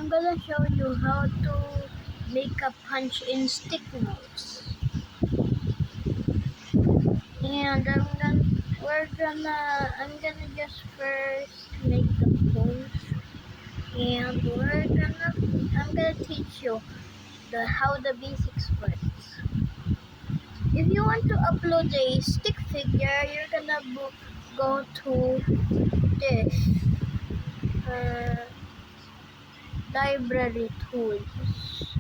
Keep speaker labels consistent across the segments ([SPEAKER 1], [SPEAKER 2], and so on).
[SPEAKER 1] I'm gonna show you how to make a punch in stick notes. And I'm gonna just first make the pose, and I'm gonna teach you how the basics works. If you want to upload a stick figure, you're gonna go to this library tools,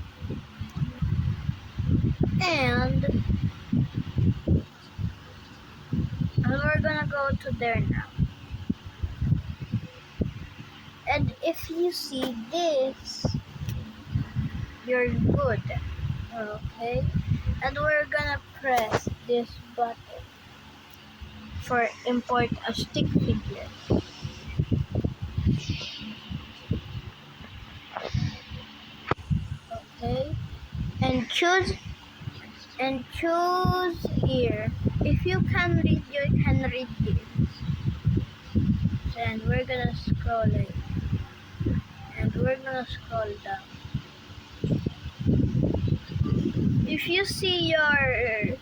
[SPEAKER 1] and we're gonna go to there now. And if you see this, you're good. Okay? And we're gonna press this button for import a stick figure. Okay? And choose here. If you can read, you can read this. And we're gonna scroll it. And we're gonna scroll down. If you see your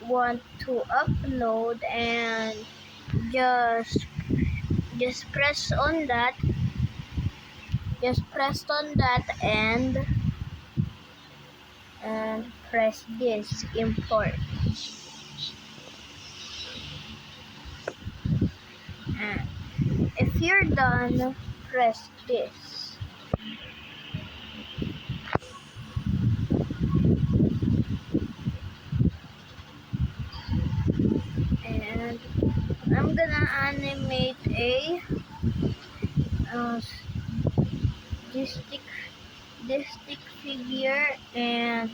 [SPEAKER 1] want to upload, and just press on that, and press this import. And if you're done, press this. And I'm gonna animate this stick figure and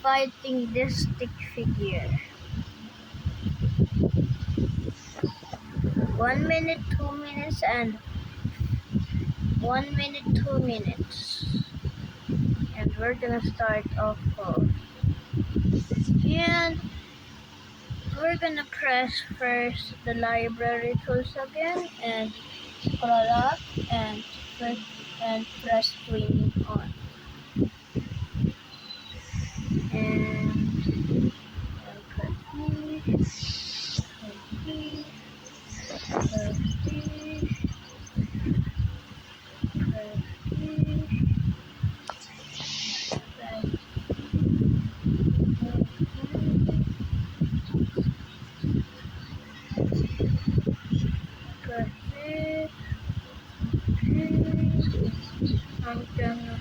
[SPEAKER 1] fighting this stick figure. 1 minute, 2 minutes, and 1 minute, 2 minutes. And we're gonna start off. And we're gonna press first the library tools again, and scroll up, and press streaming on. And I'm gonna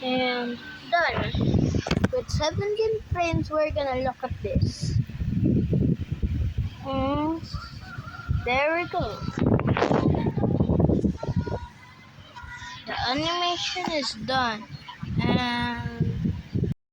[SPEAKER 1] and done. With 17 frames, we're gonna look at this. And there we go. The animation is done.